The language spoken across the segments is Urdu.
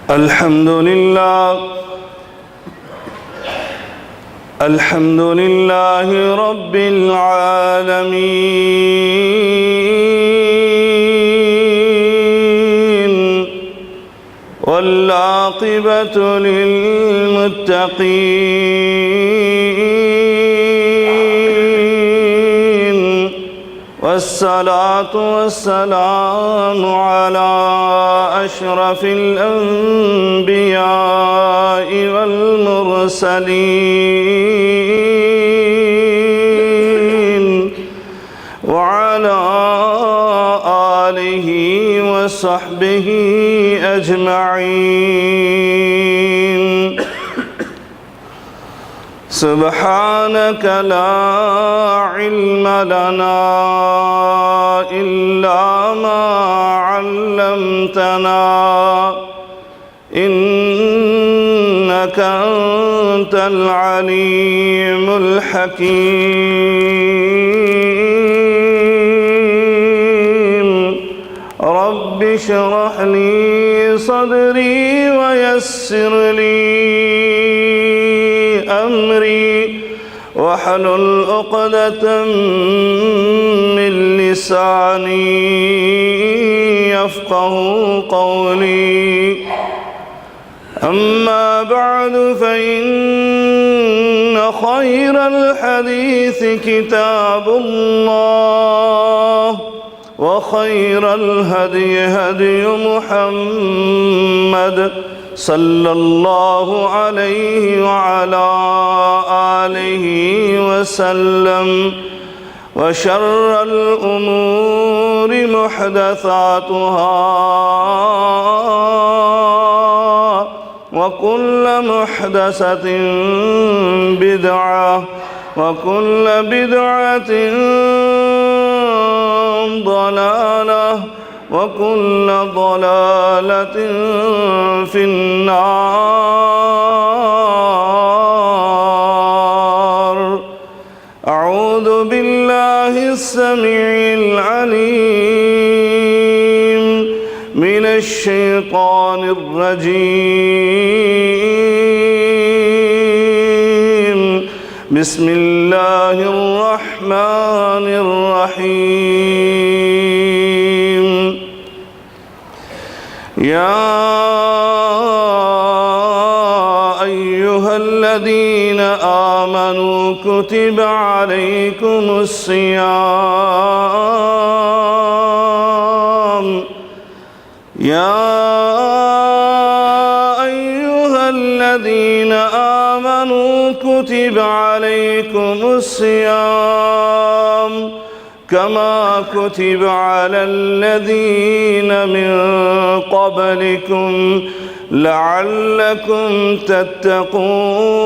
الحمد لله رب العالمين والعاقبة للمتقين والصلاة والسلام على أشرف الأنبياء والمرسلين وعلى آله وصحبه أجمعين. سبحانك لا علم لنا إلا ما علمتنا إنك أنت العليم الحكيم. رب اشرح لي صدري ويسر لي أمري واحلل عقدة من لساني يفقه قولي. أما بعد فإن خير الحديث كتاب الله وخير الهدي هدي محمد صلى الله عليه وعلى آله وسلم وشر الأمور محدثاتها وكل محدثة بدعة وكل بدعة ضلالة وكل ضلالة في النار. أعوذ بالله السميع العليم من الشيطان الرجيم. بسم الله الرحمن الرحيم. يا أيها الذين آمنوا كتب عليكم الصيام. يا أيها الذين آمنوا كتب عليكم الصيام كما كتب على الذين من قبلكم لعلكم تتقون.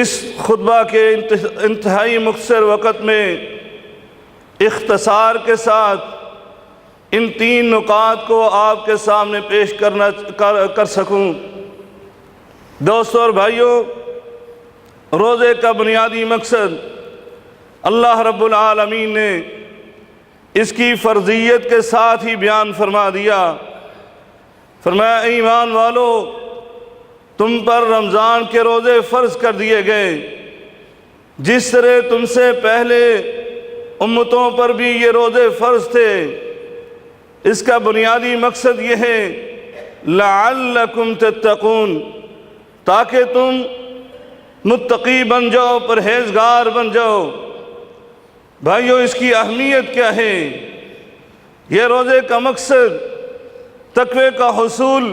اس خطبہ کے انتہائی مختصر وقت میں اختصار کے ساتھ ان 3 نکات کو آپ کے سامنے پیش کر سکوں۔ دوستو اور بھائیوں، روزے کا بنیادی مقصد اللہ رب العالمین نے اس کی فرضیت کے ساتھ ہی بیان فرما دیا۔ فرمایا ایمان والو، تم پر رمضان کے روزے فرض کر دیے گئے، جس طرح تم سے پہلے امتوں پر بھی یہ روزے فرض تھے۔ اس کا بنیادی مقصد یہ ہے لعلکم تتقون، تاکہ تم متقی بن جاؤ، پرہیزگار بن جاؤ۔ بھائیو، اس کی اہمیت کیا ہے؟ یہ روزے کا مقصد تقوی کا حصول،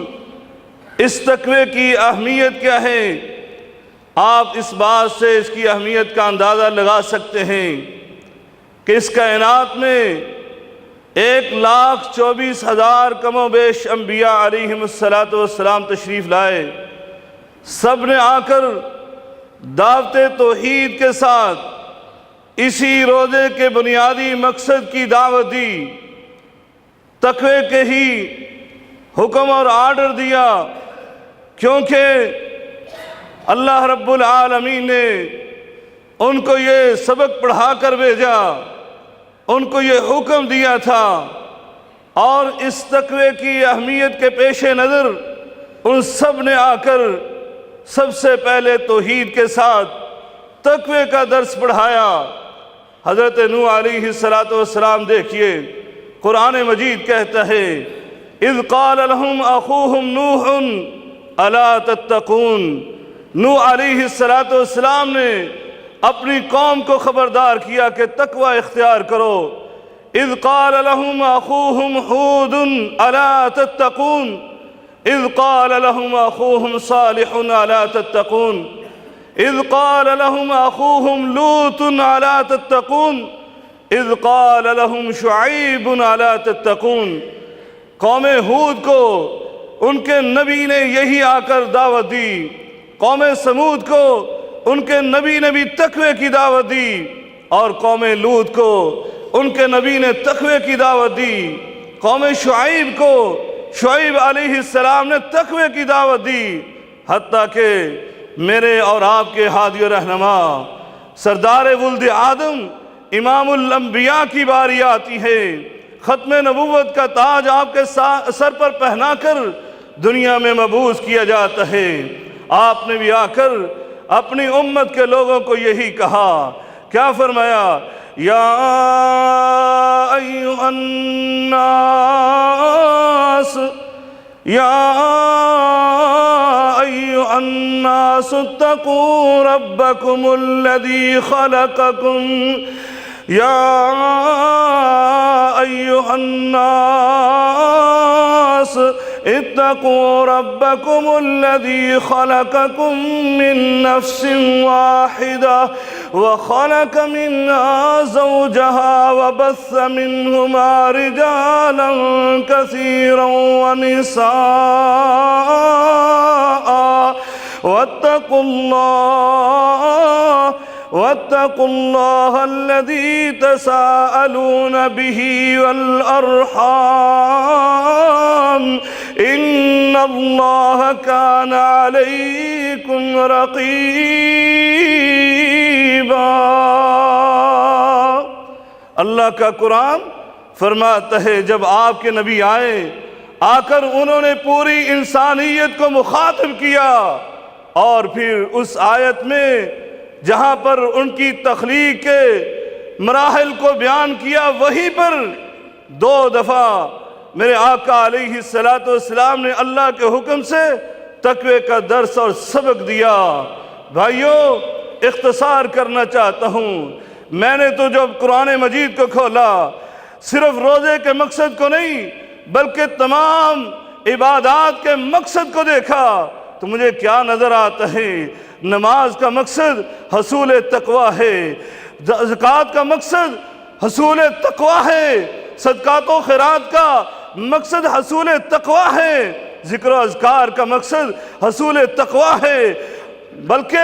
اس تقوی کی اہمیت کیا ہے؟ آپ اس بات سے اس کی اہمیت کا اندازہ لگا سکتے ہیں کہ اس کائنات میں 1,24,000 کم و بیش انبیاء علیہم السلام تشریف لائے۔ سب نے آ کر دعوت توحید کے ساتھ اسی روزے کے بنیادی مقصد کی دعوت دی، تقوی کے ہی حکم اور آرڈر دیا، کیونکہ اللہ رب العالمین نے ان کو یہ سبق پڑھا کر بھیجا، ان کو یہ حکم دیا تھا، اور اس تقوی کی اہمیت کے پیش نظر ان سب نے آ کر سب سے پہلے توحید کے ساتھ تقوی کا درس پڑھایا۔ حضرت نوح علیہ السلام دیکھیے، قرآن مجید کہتا ہے اذ قال لهم اخوهم نوح الا تتقون۔ نوح علیہ السلام نے اپنی قوم کو خبردار کیا کہ تقوی اختیار کرو۔ اذ قال لهم اخوهم ہود الا تتقون، اذ قال لهم اخوهم صالح الا تتقون، اذ قال لهم اخوهم لوط الا تتقون، اذ قال لهم شعیب الا تتقون۔ قوم ہود کو ان کے نبی نے یہی آ کر دعوت دی، قوم سمود کو ان کے نبی نے بھی تقوی کی دعوت دی، اور قوم لوط کو ان کے نبی نے تقوی کی دعوت دی۔ قوم شعیب کو شعیب علیہ السلام نے تقوی کی دعوت دی، حتیٰ کہ میرے اور آپ کے ہادی و رہنما سردار ولد آدم امام الانبیاء کی باری آتی ہے، ختم نبوت کا تاج آپ کے سر پر پہنا کر دنیا میں مبعوث کیا جاتا ہے۔ آپ نے بھی آ کر اپنی امت کے لوگوں کو یہی کہا، کیا فرمایا؟ یا ایھا الناس، یا ایھا الناس اتقوا ربکم الذی خلقکم، یا ایھا الناس اتقوا ربکم الذی خلقکم من نفس واحدہ وخلق منها زوجها وبث منهما رجالا كثيرا ونساء واتقوا الله الذي تساءلون به والأرحام إن الله كان عليكم رقيبا۔ اللہ کا قرآن فرماتا ہے جب آپ کے نبی آئے، آ کر انہوں نے پوری انسانیت کو مخاطب کیا، اور پھر اس آیت میں جہاں پر ان کی تخلیق کے مراحل کو بیان کیا، وہیں پر 2 دفعہ میرے آقا علیہ السلام نے اللہ کے حکم سے تقوی کا درس اور سبق دیا۔ بھائیو، اختصار کرنا چاہتا ہوں، میں نے تو جب قرآن مجید کو کھولا، صرف روزے کے مقصد کو نہیں بلکہ تمام عبادات کے مقصد کو دیکھا تو مجھے کیا نظر آتا ہے؟ نماز کا مقصد حصول تقوی ہے، زکوٰۃ کا مقصد حصول تقوی ہے، صدقات و خیرات کا مقصد حصول تقوی ہے، ذکر و اذکار کا مقصد حصول تقوی ہے، بلکہ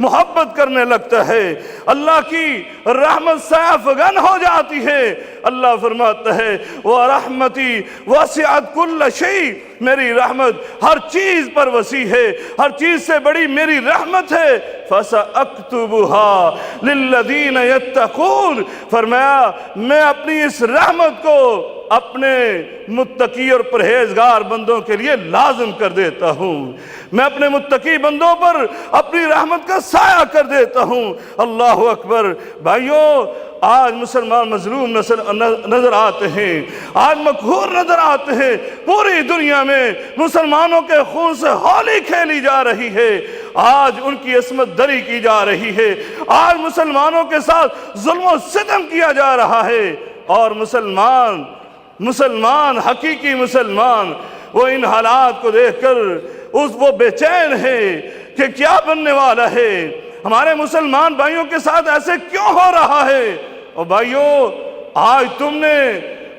محبت کرنے لگتا ہے، اللہ کی رحمت سے افغن ہو جاتی ہے۔ اللہ فرماتا ہے وَرَحْمَتِي وَسِعَتْ كُلَّ شَيْءٍ، میری رحمت ہر چیز پر وسیع ہے، ہر چیز سے بڑی میری رحمت ہے۔ فَسَأَكْتُبُهَا لِلَّذِينَ يَتَّقُونَ، فرمایا میں اپنی اس رحمت کو اپنے متقی اور پرہیزگار بندوں کے لیے لازم کر دیتا ہوں، میں اپنے متقی بندوں پر اپنی رحمت کا سایہ کر دیتا ہوں۔ اللہ اکبر۔ بھائیوں، آج مسلمان مظلوم نظر آتے ہیں، آج مقہور نظر آتے ہیں، پوری دنیا میں مسلمانوں کے خون سے ہولی کھیلی جا رہی ہے، آج ان کی عصمت دری کی جا رہی ہے، آج مسلمانوں کے ساتھ ظلم و ستم کیا جا رہا ہے، اور مسلمان حقیقی مسلمان وہ ان حالات کو دیکھ کر وہ بے چین ہے کہ کیا بننے والا ہے، ہمارے مسلمان بھائیوں کے ساتھ ایسے کیوں ہو رہا ہے۔ اور بھائیوں، آج تم نے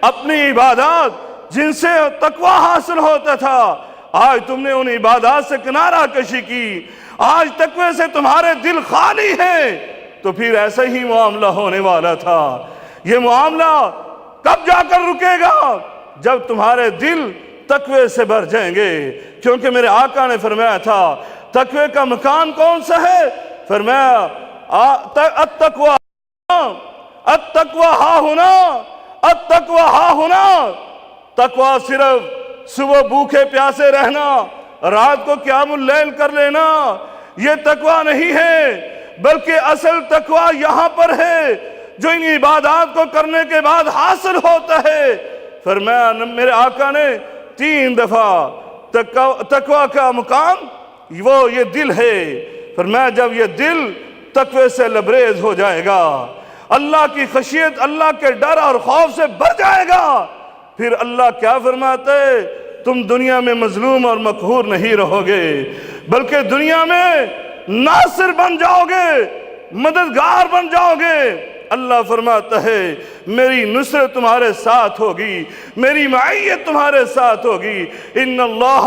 اپنی عبادات جن سے تقوی حاصل ہوتا تھا، آج تم نے ان عبادات سے کنارہ کشی کی، آج تقوی سے تمہارے دل خالی ہیں، تو پھر ایسا ہی معاملہ ہونے والا تھا۔ یہ معاملہ کب جا کر رکے گا؟ جب تمہارے دل تقوی سے بھر جائیں گے، کیونکہ میرے آقا نے فرمایا تھا تقوی کا مکان کون سا ہے؟ فرمایا التقوی ہا ہونا، التقوی ہا ہونا۔ تقوی صرف صبح بھوکے پیاسے رہنا، رات کو قیام اللیل کر لینا، یہ تقوی نہیں ہے، بلکہ اصل تقوی یہاں پر ہے جو ان عبادات کو کرنے کے بعد حاصل ہوتا ہے۔ فرمایا میرے آقا نے 3 دفعہ تقوی کا مقام وہ یہ دل ہے۔ فرمایا جب یہ دل تقوی سے لبریز ہو جائے گا، اللہ کی خشیت، اللہ کے ڈر اور خوف سے بھر جائے گا، پھر اللہ کیا فرماتا ہے؟ تم دنیا میں مظلوم اور مقہور نہیں رہو گے، بلکہ دنیا میں ناصر بن جاؤ گے، مددگار بن جاؤ گے۔ اللہ فرماتا ہے میری نصرت تمہارے ساتھ ہوگی، میری معیت تمہارے ساتھ ہوگی۔ ان اللہ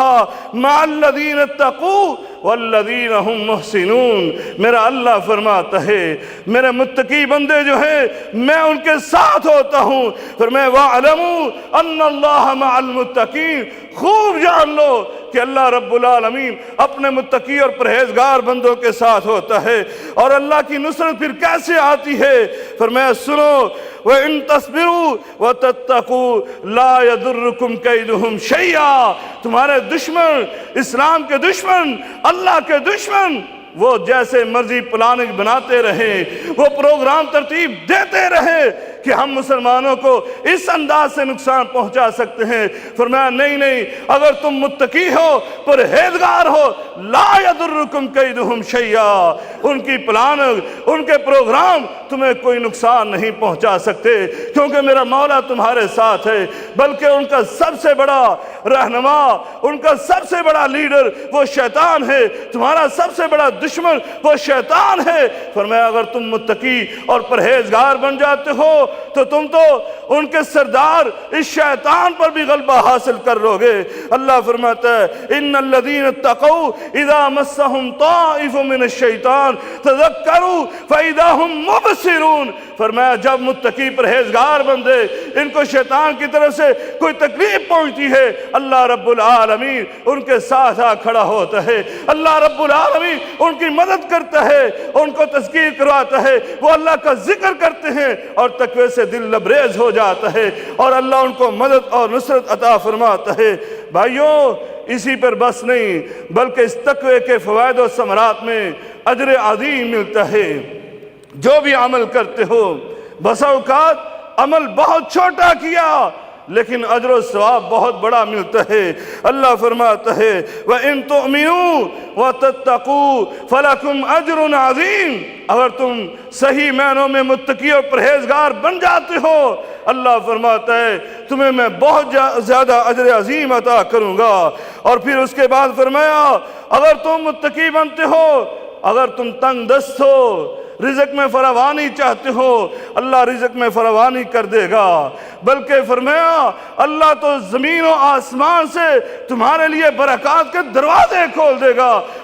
مع الذین اتقوا والذین هم محسنون، میرا اللہ فرماتا ہے میرے متقی بندے جو ہیں میں ان کے ساتھ ہوتا ہوں۔ فرمایا وَاعْلَمُوا أَنَّ اللَّهَ مَعَ الْمُتَّقِينَ، خوب جان لو کہ اللہ رب العالمین اپنے متقی اور پرہیزگار بندوں کے ساتھ ہوتا ہے۔ اور اللہ کی نصرت پھر کیسے آتی ہے؟ فرمایا سنو وَإِن تَصْبِرُوا وَتَتَّقُوا لَا يَضُرُّكُمْ كَيْدُهُمْ شَيْئًا، تمہارے دشمن، اسلام کے دشمن، اللہ کے دشمن، وہ جیسے مرضی پلاننگ بناتے رہیں، وہ پروگرام ترتیب دیتے رہے کہ ہم مسلمانوں کو اس انداز سے نقصان پہنچا سکتے ہیں۔ فرمایا نہیں، اگر تم متقی ہو، پرہیزگار ہو، لا یضرکم کیدہم شیئا، ان کی پلاننگ، ان کے پروگرام تمہیں کوئی نقصان نہیں پہنچا سکتے، کیونکہ میرا مولا تمہارے ساتھ ہے۔ بلکہ ان کا سب سے بڑا رہنما، ان کا سب سے بڑا لیڈر وہ شیطان ہے، تمہارا سب سے بڑا دشمن وہ شیطان ہے۔ فرمایا اگر تم متقی اور پرہیزگار بن جاتے ہو تو تم تو ان کے سردار اس شیطان پر بھی غلبہ حاصل کر لو گے۔ اللہ فرماتا ہے ان الذین اتقوا اذا مسهم طائف من الشیطان تذکروا فاذا هم مبصرون۔ فرمایا جب متقی پرہیزگار بندے ان کو شیطان کی طرف سے کوئی تکلیف پہنچتی ہے، اللہ رب العالمین ان کے ساتھ آ کھڑا ہوتا ہے، اللہ رب العالمین ان کی مدد کرتا ہے، ان کو تذکیر کرواتا ہے، وہ اللہ کا ذکر کرتے ہیں اور تقوی سے دل لبریز ہو جاتا ہے اور اللہ ان کو مدد اور نصرت عطا فرماتا ہے۔ بھائیوں، اسی پر بس نہیں بلکہ اس تقوی کے فوائد و ثمرات میں اجر عظیم ملتا ہے۔ جو بھی عمل کرتے ہو، بسا اوقات عمل بہت چھوٹا کیا لیکن اجر و ثواب بہت بڑا ملتا ہے۔ اللہ فرماتا ہے وَإِن تُؤْمِنُوا وَتَتَّقُوا فَلَكُمْ أَجْرٌ عَظِيمٌ، اگر تم صحیح معنوں میں متقی اور پرہیزگار بن جاتے ہو، اللہ فرماتا ہے تمہیں میں بہت زیادہ اجر عظیم عطا کروں گا۔ اور پھر اس کے بعد فرمایا اگر تم متقی بنتے ہو، اگر تم تنگ دست ہو، رزق میں فراوانی چاہتے ہو، اللہ رزق میں فراوانی کر دے گا۔ بلکہ فرمایا اللہ تو زمین و آسمان سے تمہارے لیے برکات کے دروازے کھول دے گا۔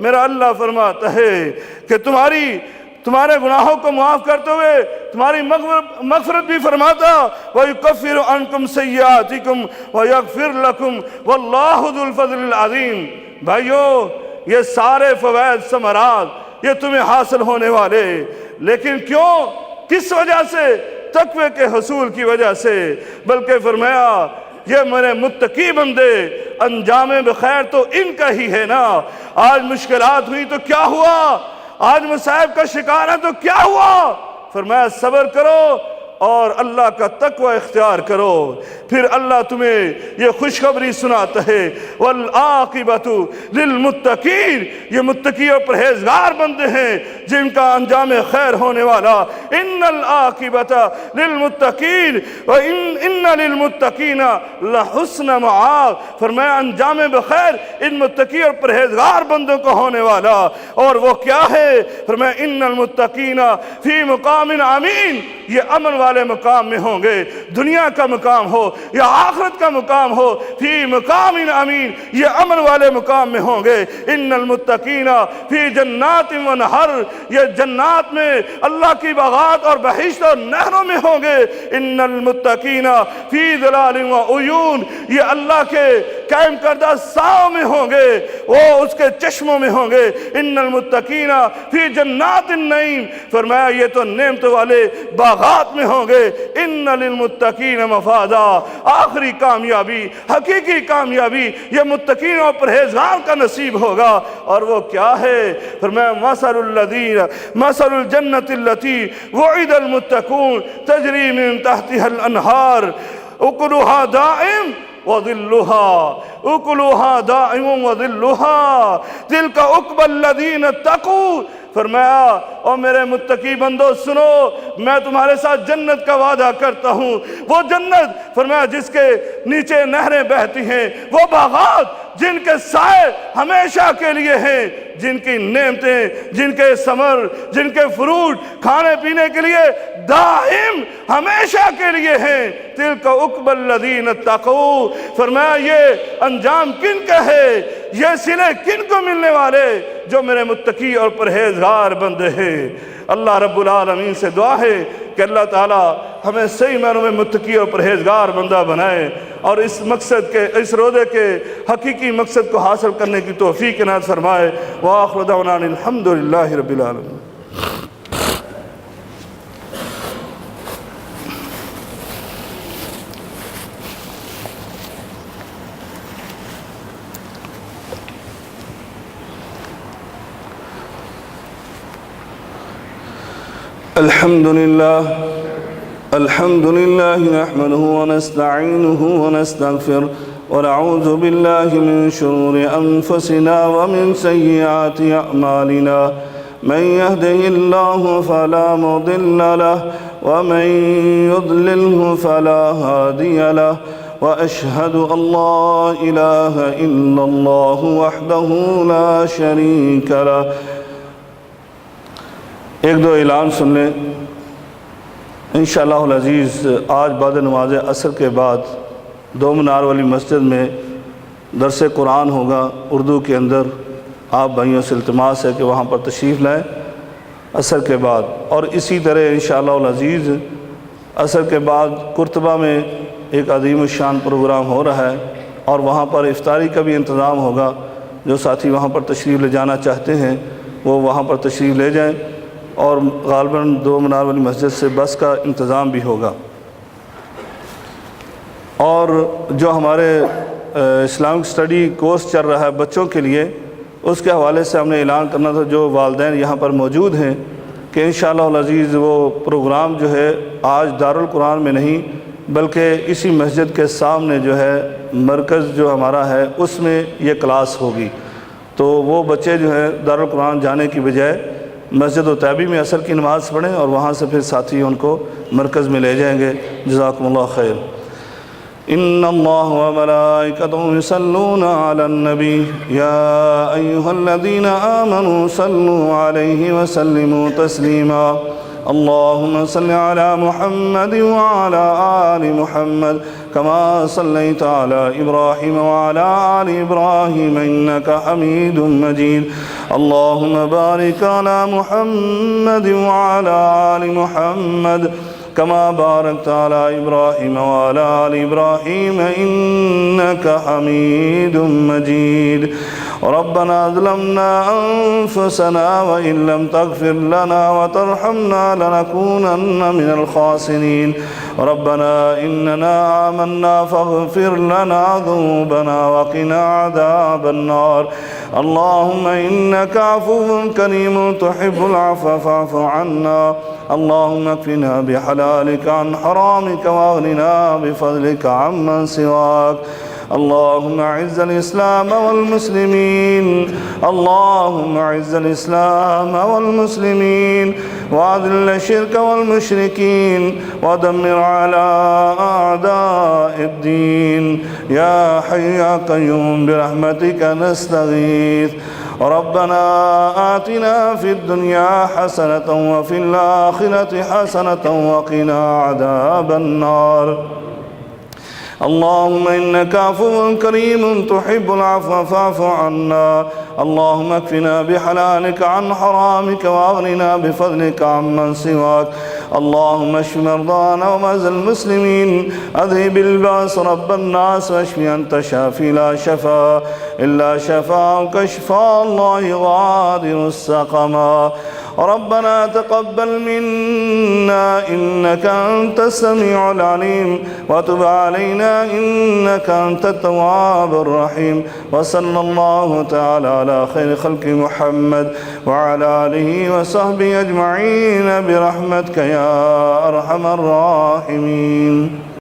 میرا اللہ فرماتا ہے کہ تمہارے گناہوں کو معاف کرتے ہوئے تمہاری مغفرت بھی فرماتا، وَيُكَفِّرُ عَنْكُمْ سَيِّئَاتِكُمْ وَيَغْفِرْ لَكُمْ وَاللَّهُ ذُو الْفَضْلِ الْعَظِيمِ۔ بھائیو، یہ سارے فوائد ثمرات یہ تمہیں حاصل ہونے والے، لیکن کیوں؟ کس وجہ سے؟ تقوی کے حصول کی وجہ سے۔ بلکہ فرمایا یہ میرے متقی بندے انجام بخیر تو ان کا ہی ہے نا۔ آج مشکلات ہوئی تو کیا ہوا؟ آج مصائب کا شکار ہے تو کیا ہوا؟ فرمایا صبر کرو اور اللہ کا تقوی اختیار کرو، پھر اللہ تمہیں یہ خوشخبری سناتا ہے، وَالْعَاقِبَةُ لِلْمُتَّقِينَ، یہ متقی اور پرہیزگار بندے ہیں جن کا انجام خیر ہونے والا۔ إِنَّ الْعَاقِبَةَ لِلْمُتَّقِينَ وَإِنَّ لِلْمُتَّقِينَ لَحُسْنَ مَآبٍ، فرمایا انجام بخیر ان متقی اور پرہیزگار بندوں کو ہونے والا، اور وہ کیا ہے؟ فرمایا إِنَّ الْمُتَّقِينَ فِي مُقَامٍ أَمِينٍ، یہ امن والے مقام میں ہوں گے، دنیا کا مقام ہو یا آخرت کا مقام ہو، فی مقام امین، یہ امن والے مقام میں ہوں گے۔ ان المتقین فی جنات و نہر، یہ جنات میں اللہ کی باغات اور بہشت اور نہروں میں ہوں گے۔ ان المتقین فی ظلال و عیون، یہ اللہ کے قائم کردہ ساؤں میں ہوں گے، وہ اس کے چشموں میں ہوں گے۔ ان المتقین فی جنات النعیم، فرمایا یہ تو نعمت والے باغات میں ہوں گے۔ ان للمتقین مفازا، آخری کامیابی، حقیقی کامیابی یہ متقین اور پرہیزگار کا نصیب ہوگا، اور وہ کیا ہے؟ فرمایا مثل الجنت التي وعد المتقون تجری من تحتها الانہار اکلها دائم وظلها تلك عقبى الذين اتقوا۔ فرمایا اور میرے متقی بندو سنو، میں تمہارے ساتھ جنت کا وعدہ کرتا ہوں، وہ جنت فرمایا جس کے نیچے نہریں بہتی ہیں، وہ باغات جن کے سائے ہمیشہ کے لیے ہیں، جن کی نعمتیں، جن کے ثمر، جن کے فروٹ کھانے پینے کے لیے دائم ہمیشہ کے لیے ہیں۔ تلک عقبی الذین اتقوا، فرمایا یہ انجام کن کا ہے، یہ صلے کن کو ملنے والے؟ جو میرے متقی اور پرہیزگار بندے ہیں۔ اللہ رب العالمین سے دعا ہے کہ اللہ تعالی ہمیں صحیح معنوں میں متقی اور پرہیزگار بندہ بنائے، اور اس مقصد کے، اس روزے کے حقیقی مقصد کو حاصل کرنے کی توفیق عنایت فرمائے۔ وآخر دعوانا الحمد للہ رب العالمین۔ الحمد لله نحمده ونستعينه ونستغفر ونعوذ بالله من شرور أنفسنا ومن سيئات أعمالنا، من يهده الله فلا مضل له ومن يضلله فلا هادي له، وأشهد أن لا إله إلا الله وحده لا شريك له۔ ایک دو اعلان سن لیں۔ انشاءاللہ العزیز آج بعد نماز عصر کے بعد دو منار والی مسجد میں درس قرآن ہوگا اردو کے اندر۔ آپ بھائیوں سے التماس ہے کہ وہاں پر تشریف لائیں عصر کے بعد، اور اسی طرح انشاءاللہ العزیز عصر کے بعد قرطبہ میں ایک عظیم الشان پروگرام ہو رہا ہے، اور وہاں پر افطاری کا بھی انتظام ہوگا۔ جو ساتھی وہاں پر تشریف لے جانا چاہتے ہیں وہ وہاں پر تشریف لے جائیں، اور غالباً دو منار والی مسجد سے بس کا انتظام بھی ہوگا۔ اور جو ہمارے اسلامک اسٹڈی کورس چل رہا ہے بچوں کے لیے، اس کے حوالے سے ہم نے اعلان کرنا تھا جو والدین یہاں پر موجود ہیں کہ انشاءاللہ العزیز وہ پروگرام جو ہے آج دارالقرآن میں نہیں بلکہ اسی مسجد کے سامنے جو ہے مرکز جو ہمارا ہے اس میں یہ کلاس ہوگی۔ تو وہ بچے جو ہیں دارالقرآن جانے کی بجائے مسجد و طیبی میں عصر کی نماز پڑھیں، اور وہاں سے پھر ساتھی ان کو مرکز میں لے جائیں گے۔ جزاکم اللہ خیر۔ ان اللہ وملائکتہ یصلون علی النبی یا ایہا الذین آمنوا صلوا علیہ وسلموا تسلیما۔ اللہم صل علی محمد وعلی آل محمد كما صليت على إبراهيم وعلى آل إبراهيم إنك حميد مجيد. اللهم بارك على محمد وعلى آل محمد كما باركت على إبراهيم وعلى آل إبراهيم إنك حميد مجيد. ربنا ظلمنا أنفسنا وإن لم تغفر لنا وترحمنا لنكونن من الخاسرين. ربنا إننا آمنا فاغفر لنا ذنوبنا وقنا عذاب النار. اللهم إنك عفو كريم تحب العفو فاعف عنا. اللهم اكفنا بحلالك عن حرامك واغننا بفضلك عمن سواك. اللهم اعز الإسلام والمسلمين. اللهم اعز الإسلام والمسلمين وأذل الشرك والمشركين ودمر على أعداء الدين. يا حي يا قيوم برحمتك نستغيث. ربنا آتنا في الدنيا حسنة وفي الآخرة حسنة وقنا عذاب النار. اللهم إنك عفو كريم تحب العفو فاعف عنا. اللهم اكفنا بحلالك عن حرامك واغننا بفضلك عمن سواك. اللهم اشف مرضانا ومرضى المسلمين. اذهب الباس رب الناس واشف انت شافي لا شفاء الا شفاءك شفاء الله غادر السقما. ربنا تقبل منا إنك أنت السميع العليم وتب علينا إنك أنت التواب الرحيم. وصلى الله تعالى على خير خلق محمد وعلى آله وصحبه أجمعين برحمتك يا أرحم الراحمين.